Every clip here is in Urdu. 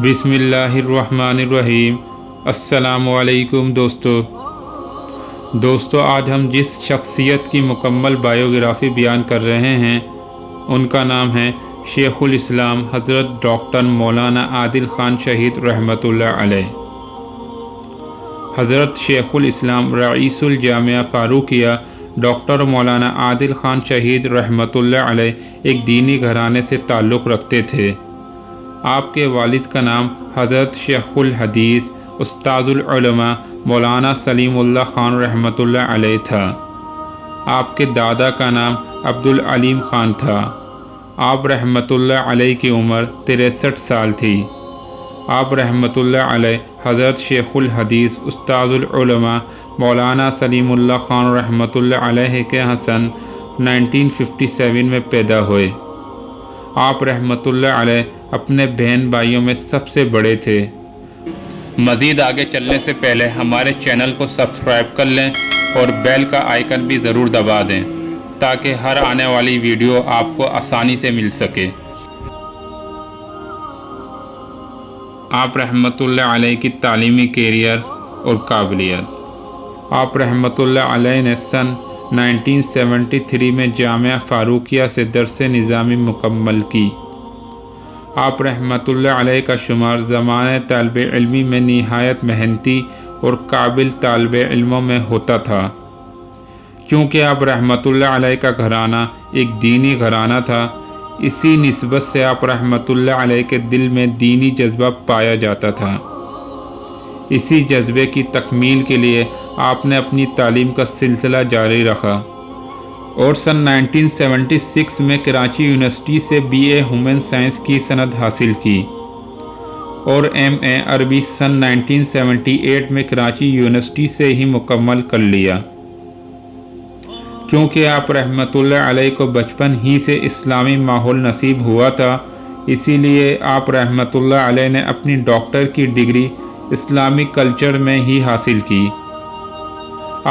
بسم اللہ الرحمن الرحیم۔ السلام علیکم دوستو، آج ہم جس شخصیت کی مکمل بائیوگرافی بیان کر رہے ہیں ان کا نام ہے شیخ الاسلام حضرت ڈاکٹر مولانا عادل خان شہید رحمۃ اللہ علیہ۔ حضرت شیخ الاسلام رئیس الجامعہ فاروقیہ ڈاکٹر مولانا عادل خان شہید رحمۃ اللہ علیہ ایک دینی گھرانے سے تعلق رکھتے تھے۔ آپ کے والد کا نام حضرت شیخ الحدیث استاذ العلماء مولانا سلیم اللہ خان رحمۃ اللہ علیہ تھا۔ آپ کے دادا کا نام عبدالعلیم خان تھا۔ آپ رحمۃ اللہ علیہ کی عمر 63 سال تھی۔ آپ رحمۃ اللہ علیہ حضرت شیخ الحدیث استاذ العلماء مولانا سلیم اللہ خان رحمۃ اللہ علیہ کے یہاں سن 1957 میں پیدا ہوئے۔ آپ رحمۃ اللہ علیہ اپنے بہن بھائیوں میں سب سے بڑے تھے۔ مزید آگے چلنے سے پہلے ہمارے چینل کو سبسکرائب کر لیں اور بیل کا آئیکن بھی ضرور دبا دیں تاکہ ہر آنے والی ویڈیو آپ کو آسانی سے مل سکے۔ آپ رحمۃ اللہ علیہ کی تعلیمی کیریئر اور قابلیت۔ آپ رحمۃ اللہ علیہ نے سن 1973 میں جامعہ فاروقیہ سے درس نظامی مکمل کی۔ آپ رحمۃ اللہ علیہ کا شمار زمانہ طالب علمی میں نہایت محنتی اور قابل طالب علموں میں ہوتا تھا۔ کیونکہ آپ رحمۃ اللہ علیہ کا گھرانہ ایک دینی گھرانہ تھا، اسی نسبت سے آپ رحمۃ اللہ علیہ کے دل میں دینی جذبہ پایا جاتا تھا۔ اسی جذبے کی تکمیل کے لیے آپ نے اپنی تعلیم کا سلسلہ جاری رکھا اور سن 1976 میں کراچی یونیورسٹی سے BA ہیومن سائنس کی سند حاصل کی اور MA عربی سن 1978 میں کراچی یونیورسٹی سے ہی مکمل کر لیا۔ کیونکہ آپ رحمۃ اللہ علیہ کو بچپن ہی سے اسلامی ماحول نصیب ہوا تھا، اسی لیے آپ رحمۃ اللہ علیہ نے اپنی ڈاکٹر کی ڈگری اسلامی کلچر میں ہی حاصل کی۔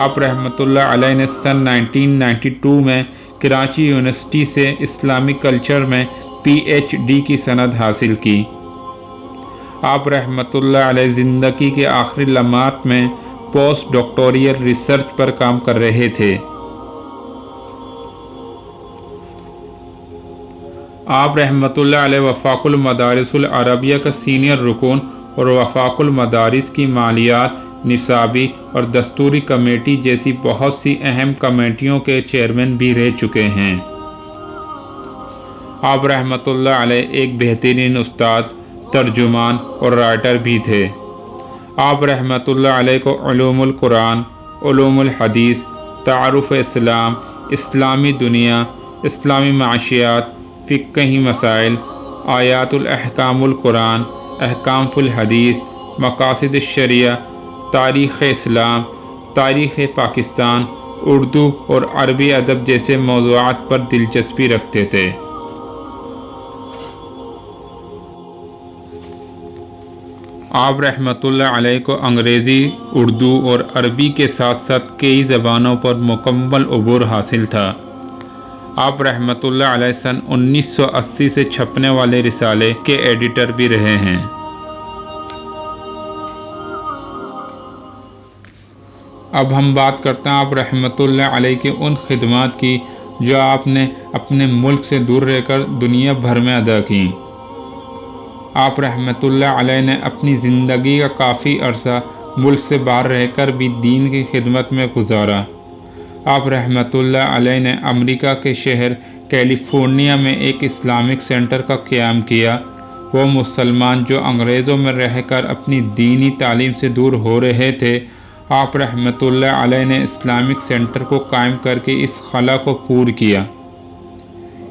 آپ رحمۃ اللہ علیہ نے سن 1992 میں کراچی یونیورسٹی سے اسلامی کلچر میں PhD کی سند حاصل کی۔ آپ رحمۃ اللہ علیہ زندگی کے آخری لمحات میں پوسٹ ڈاکٹوریل ریسرچ پر کام کر رہے تھے۔ آپ رحمۃ اللہ علیہ وفاق المدارس العربیہ کا سینئر رکن اور وفاق المدارس کی مالیات، نصابی اور دستوری کمیٹی جیسی بہت سی اہم کمیٹیوں کے چیئرمین بھی رہ چکے ہیں۔ آپ رحمۃ اللہ علیہ ایک بہترین استاد، ترجمان اور رائٹر بھی تھے۔ آپ رحمۃ اللہ علیہ کو علوم القرآن، علوم الحدیث، تعارف اسلام، اسلامی دنیا، اسلامی معاشیات، فقہی مسائل، آیات الاحکام القرآن، احکام فی الحدیث، مقاصد الشریعہ، تاریخ اسلام، تاریخ پاکستان، اردو اور عربی ادب جیسے موضوعات پر دلچسپی رکھتے تھے۔ آپ رحمۃ اللہ علیہ کو انگریزی، اردو اور عربی کے ساتھ ساتھ کئی زبانوں پر مکمل عبور حاصل تھا۔ آپ رحمۃ اللہ علیہ سن 1980 سے چھپنے والے رسالے کے ایڈیٹر بھی رہے ہیں۔ اب ہم بات کرتے ہیں آپ رحمۃ اللہ علیہ کی ان خدمات کی جو آپ نے اپنے ملک سے دور رہ کر دنیا بھر میں ادا کی۔ آپ رحمۃ اللہ علیہ نے اپنی زندگی کا کافی عرصہ ملک سے باہر رہ کر بھی دین کی خدمت میں گزارا۔ آپ رحمۃ اللہ علیہ نے امریکہ کے شہر کیلیفورنیا میں ایک اسلامک سینٹر کا قیام کیا۔ وہ مسلمان جو انگریزوں میں رہ کر اپنی دینی تعلیم سے دور ہو رہے تھے، آپ رحمۃ اللہ علیہ نے اسلامک سینٹر کو قائم کر کے اس خلا کو پور کیا۔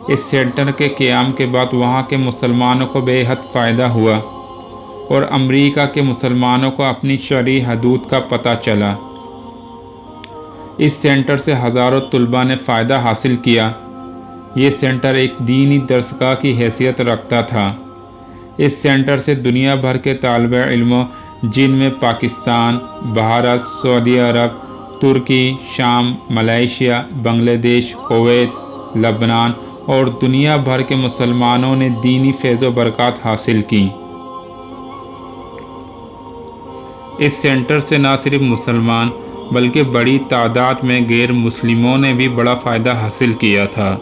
اس سینٹر کے قیام کے بعد وہاں کے مسلمانوں کو بے حد فائدہ ہوا اور امریکہ کے مسلمانوں کو اپنی شرعی حدود کا پتہ چلا۔ اس سینٹر سے ہزاروں طلباء نے فائدہ حاصل کیا۔ یہ سینٹر ایک دینی درسگاہ کی حیثیت رکھتا تھا۔ اس سینٹر سے دنیا بھر کے طالب علموں جن میں پاکستان، بھارت، سعودی عرب، ترکی، شام، ملائیشیا، بنگلہ دیش، کویت، لبنان اور دنیا بھر کے مسلمانوں نے دینی فیض و برکات حاصل کی۔ اس سینٹر سے نہ صرف مسلمان بلکہ بڑی تعداد میں غیر مسلموں نے بھی بڑا فائدہ حاصل کیا تھا۔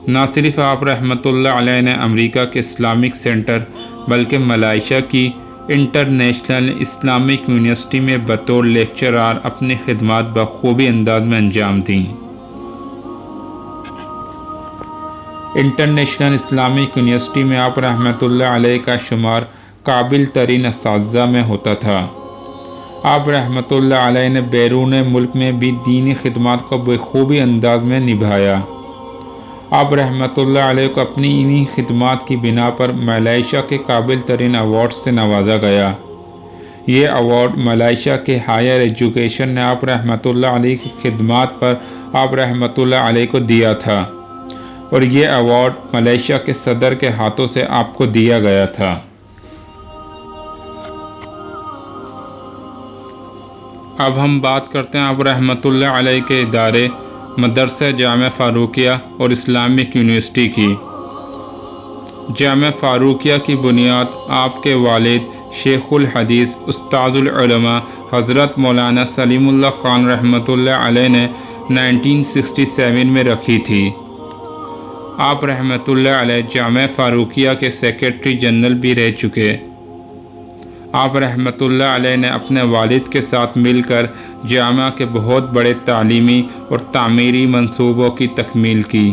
نہ صرف آپ رحمۃ اللہ علیہ نے امریکہ کے اسلامک سینٹر بلکہ ملائیشیا کی انٹرنیشنل اسلامک یونیورسٹی میں بطور لیکچرار اپنی خدمات بخوبی انداز میں انجام دیں۔ انٹرنیشنل اسلامک یونیورسٹی میں آپ رحمۃ اللہ علیہ کا شمار قابل ترین اساتذہ میں ہوتا تھا۔ آپ رحمۃ اللہ علیہ نے بیرون ملک میں بھی دینی خدمات کو بخوبی انداز میں نبھایا۔ آپ رحمۃ اللہ علیہ کو اپنی انہی خدمات کی بنا پر ملائیشیا کے قابل ترین ایوارڈ سے نوازا گیا۔ یہ ایوارڈ ملائیشیا کے ہائر ایجوکیشن نے آپ رحمۃ اللہ علیہ کی خدمات پر آپ رحمۃ اللہ علیہ کو دیا تھا، اور یہ ایوارڈ ملائیشیا کے صدر کے ہاتھوں سے آپ کو دیا گیا تھا۔ اب ہم بات کرتے ہیں آپ رحمۃ اللہ علیہ کے ادارے مدرسہ جامعہ فاروقیہ اور اسلامک یونیورسٹی کی۔ جامعہ فاروقیہ کی بنیاد آپ کے والد شیخ الحدیث استاذ العلماء حضرت مولانا سلیم اللہ خان رحمۃ اللہ علیہ نے 1967 میں رکھی تھی۔ آپ رحمۃ اللہ علیہ جامعہ فاروقیہ کے سیکریٹری جنرل بھی رہ چکے۔ آپ رحمۃ اللہ علیہ نے اپنے والد کے ساتھ مل کر جامعہ کے بہت بڑے تعلیمی اور تعمیری منصوبوں کی تکمیل کی۔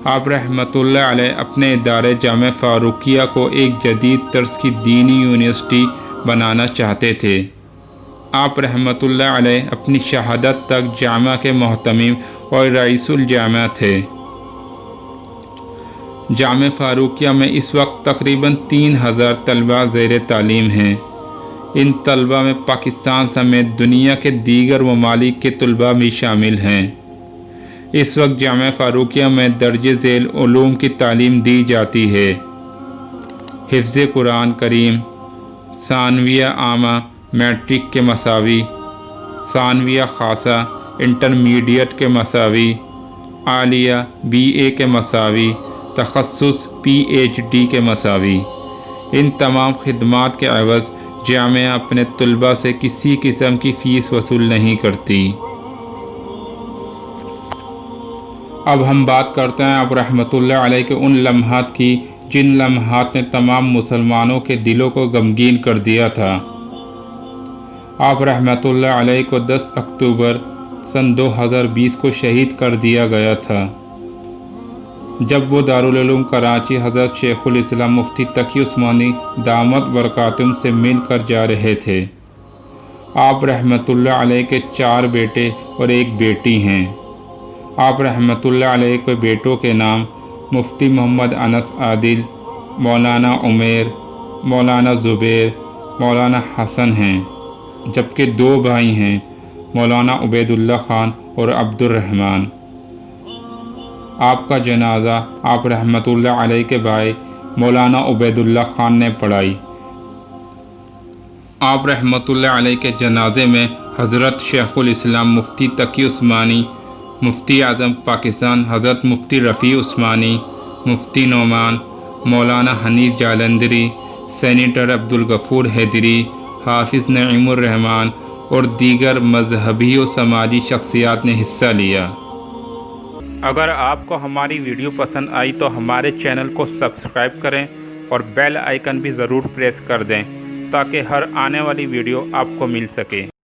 آپ رحمۃ اللہ علیہ اپنے ادارے جامعہ فاروقیہ کو ایک جدید طرز کی دینی یونیورسٹی بنانا چاہتے تھے۔ آپ رحمۃ اللہ علیہ اپنی شہادت تک جامعہ کے محتمم اور رئیس الجامعہ تھے۔ جامعہ فاروقیہ میں اس وقت تقریباً 3000 طلباء زیر تعلیم ہیں۔ ان طلباء میں پاکستان سمیت دنیا کے دیگر ممالک کے طلباء بھی شامل ہیں۔ اس وقت جامعہ فاروقیہ میں درجہ ذیل علوم کی تعلیم دی جاتی ہے: حفظ قرآن کریم، ثانویہ عامہ میٹرک کے مساوی، ثانویہ خاصہ انٹرمیڈیٹ کے مساوی، عالیہ BA کے مساوی، تخصص PhD کے مساوی۔ ان تمام خدمات کے عوض جامعہ اپنے طلباء سے کسی قسم کی فیس وصول نہیں کرتی۔ اب ہم بات کرتے ہیں آپ رحمۃ اللہ علیہ کے ان لمحات کی جن لمحات نے تمام مسلمانوں کے دلوں کو غمگین کر دیا تھا۔ آپ رحمۃ اللہ علیہ کو 10 اکتوبر سن 2020 کو شہید کر دیا گیا تھا، جب وہ دارالعلوم کراچی حضرت شیخ الاسلام مفتی تقی عثمانی دامت برکاتہم سے مل کر جا رہے تھے۔ آپ رحمۃ اللہ علیہ کے 4 بیٹے اور 1 بیٹی ہیں۔ آپ رحمۃ اللہ علیہ کے بیٹوں کے نام مفتی محمد انس عادل، مولانا عمیر، مولانا زبیر، مولانا حسن ہیں، جبکہ 2 بھائی ہیں، مولانا عبید اللہ خان اور عبد الرحمن۔ آپ کا جنازہ آپ رحمۃ اللہ علیہ کے بھائی مولانا عبید اللہ خان نے پڑھائی۔ آپ رحمۃ اللہ علیہ کے جنازے میں حضرت شیخ الاسلام مفتی تقی عثمانی، مفتی اعظم پاکستان حضرت مفتی رفیع عثمانی، مفتی نعمان، مولانا حنیف جالندری، سینیٹر عبدالغفور حیدری، حافظ نعیم الرحمان اور دیگر مذہبی و سماجی شخصیات نے حصہ لیا۔ اگر آپ کو ہماری ویڈیو پسند آئی تو ہمارے چینل کو سبسکرائب کریں اور بیل آئیکن بھی ضرور پریس کر دیں تاکہ ہر آنے والی ویڈیو آپ کو مل سکے۔